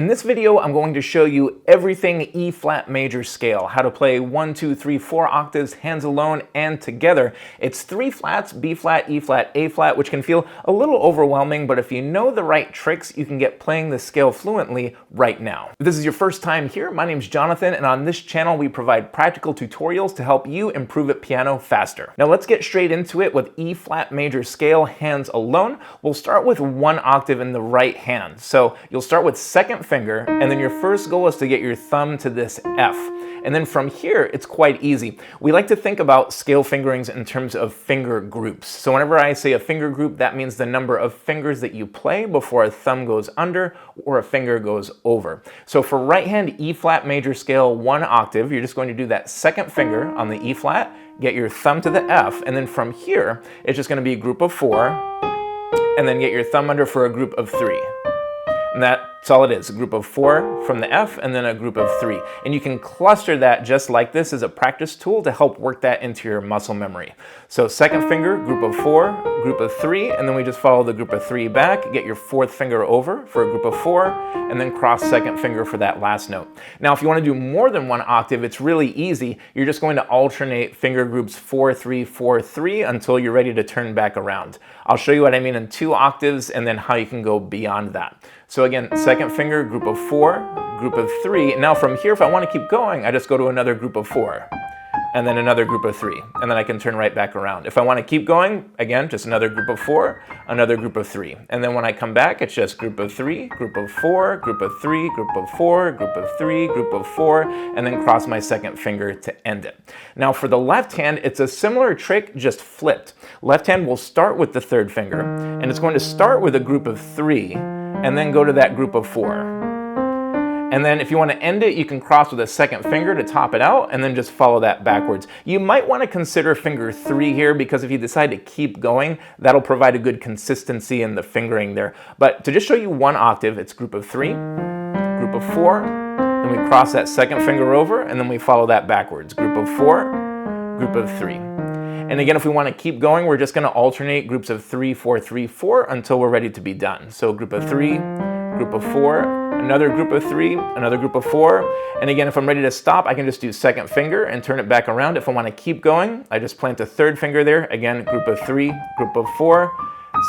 In this video, I'm going to show you everything E flat major scale, how to play 1, 2, 3, 4 octaves, hands alone and together. It's 3 flats, B flat, E flat, A flat, which can feel a little overwhelming, but if you know the right tricks, you can get playing this scale fluently right now. If this is your first time here, my name's Jonathan, and on this channel, we provide practical tutorials to help you improve at piano faster. Now let's get straight into it with E flat major scale, hands alone. We'll start with 1 octave in the right hand. So you'll start with second finger, and then your first goal is to get your thumb to this F. And then from here, it's quite easy. We like to think about scale fingerings in terms of finger groups. So whenever I say a finger group, that means the number of fingers that you play before a thumb goes under or a finger goes over. So for right hand E flat major scale 1 octave, you're just going to do that second finger on the E flat, get your thumb to the F, and then from here, it's just going to be a group of 4, and then get your thumb under for a group of 3. And that's all it is, a group of 4 from the F and then a group of 3. And you can cluster that just like this as a practice tool to help work that into your muscle memory. So second finger, group of 4, group of 3, and then we just follow the group of 3 back, get your fourth finger over for a group of 4, and then cross second finger for that last note. Now if you want to do more than 1 octave, it's really easy. You're just going to alternate finger groups 4, 3, 4, 3 until you're ready to turn back around. I'll show you what I mean in 2 octaves and then how you can go beyond that. So again, second finger, group of 4, group of 3. And now from here, if I want to keep going, I just go to another group of 4, and then another group of 3, and then I can turn right back around. If I want to keep going, again, just another group of 4, another group of 3. And then when I come back, it's just group of 3, group of 4, group of 3, group of 4, group of 3, group of 4, and then cross my second finger to end it. Now for the left hand, it's a similar trick, just flipped. Left hand will start with the third finger, and it's going to start with a group of 3, and then go to that group of 4. And then if you want to end it, you can cross with a second finger to top it out, and then just follow that backwards. You might want to consider finger 3 here, because if you decide to keep going, that'll provide a good consistency in the fingering there. But to just show you 1 octave, it's group of 3, group of 4, then we cross that second finger over, and then we follow that backwards. Group of 4, group of 3. And again, if we want to keep going, we're just going to alternate groups of 3, 4, 3, 4 until we're ready to be done. So group of 3, group of 4, another group of 3, another group of 4. And again, if I'm ready to stop, I can just do second finger and turn it back around. If I want to keep going, I just plant a third finger there. Again, group of 3, group of 4,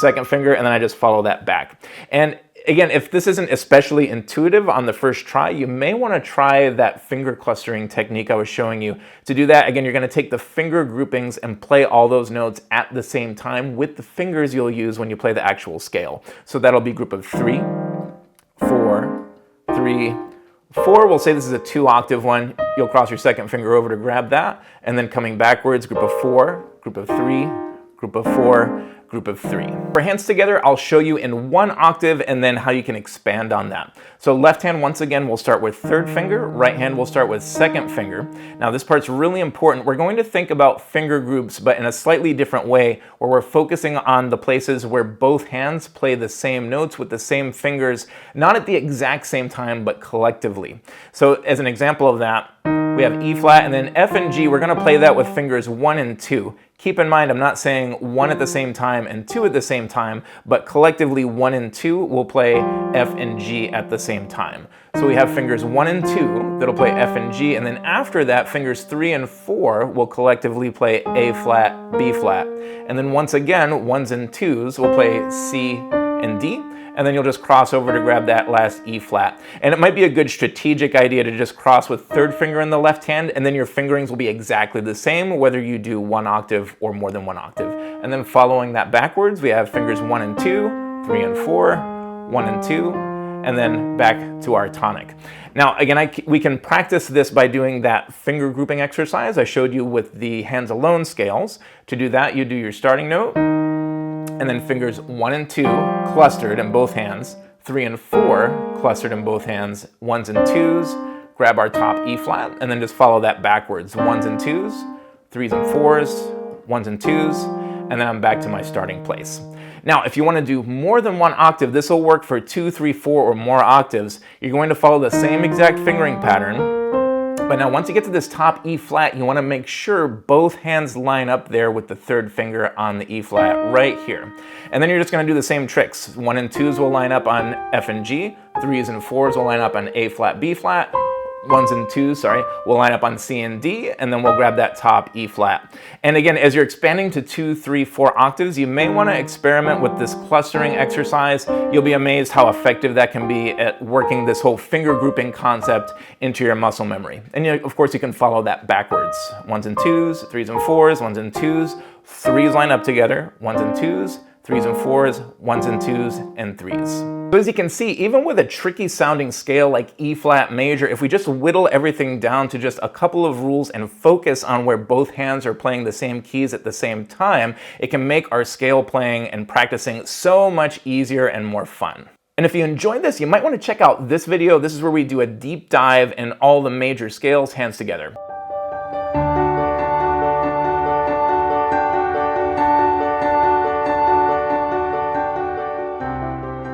second finger, and then I just follow that back. And again, if this isn't especially intuitive on the first try, you may want to try that finger clustering technique I was showing you. To do that, again, you're going to take the finger groupings and play all those notes at the same time with the fingers you'll use when you play the actual scale. So that'll be group of 3, 4, 3, 4. We'll say this is a 2 octave one. You'll cross your second finger over to grab that, and then coming backwards, group of 4, group of 3, group of 4, group of 3. For hands together, I'll show you in 1 octave and then how you can expand on that. So left hand, once again, we'll start with third finger. Right hand, we'll start with second finger. Now this part's really important. We're going to think about finger groups, but in a slightly different way, where we're focusing on the places where both hands play the same notes with the same fingers, not at the exact same time, but collectively. So as an example of that, we have E flat, and then F and G, we're going to play that with fingers 1 and 2. Keep in mind, I'm not saying 1 at the same time and 2 at the same time, but collectively 1 and 2 will play F and G at the same time. So we have fingers 1 and 2 that'll play F and G, and then after that, fingers 3 and 4 will collectively play A flat, B flat. And then once again, 1s and 2s will play C and D. And then you'll just cross over to grab that last E flat. And it might be a good strategic idea to just cross with third finger in the left hand, and then your fingerings will be exactly the same, whether you do 1 octave or more than 1 octave. And then following that backwards, we have fingers 1 and 2, 3 and 4, 1 and 2, and then back to our tonic. Now, again, we can practice this by doing that finger grouping exercise I showed you with the hands alone scales. To do that, you do your starting note, and then fingers 1 and 2 clustered in both hands, 3 and 4 clustered in both hands, 1s and 2s, grab our top E flat, and then just follow that backwards. 1s and 2s, 3s and 4s, 1s and 2s, and then I'm back to my starting place. Now, if you want to do more than 1 octave, this will work for 2, 3, 4, or more octaves. You're going to follow the same exact fingering pattern, But now once you get to this top E flat, you want to make sure both hands line up there with the third finger on the E flat right here. And then you're just going to do the same tricks. 1 and 2s will line up on F and G, 3s and 4s will line up on A flat, B flat, 1s and 2s, will line up on C and D, and then we'll grab that top E flat. And again, as you're expanding to 2, 3, 4 octaves, you may want to experiment with this clustering exercise. You'll be amazed how effective that can be at working this whole finger grouping concept into your muscle memory. And of course, you can follow that backwards. 1s and 2s, 3s and 4s, 1s and 2s, 3s line up together, 1s and 2s, 3s and 4s, 1s and 2s, and 3s. So as you can see, even with a tricky sounding scale like E flat major, if we just whittle everything down to just a couple of rules and focus on where both hands are playing the same keys at the same time, it can make our scale playing and practicing so much easier and more fun. And if you enjoyed this, you might want to check out this video. This is where we do a deep dive in all the major scales, hands together.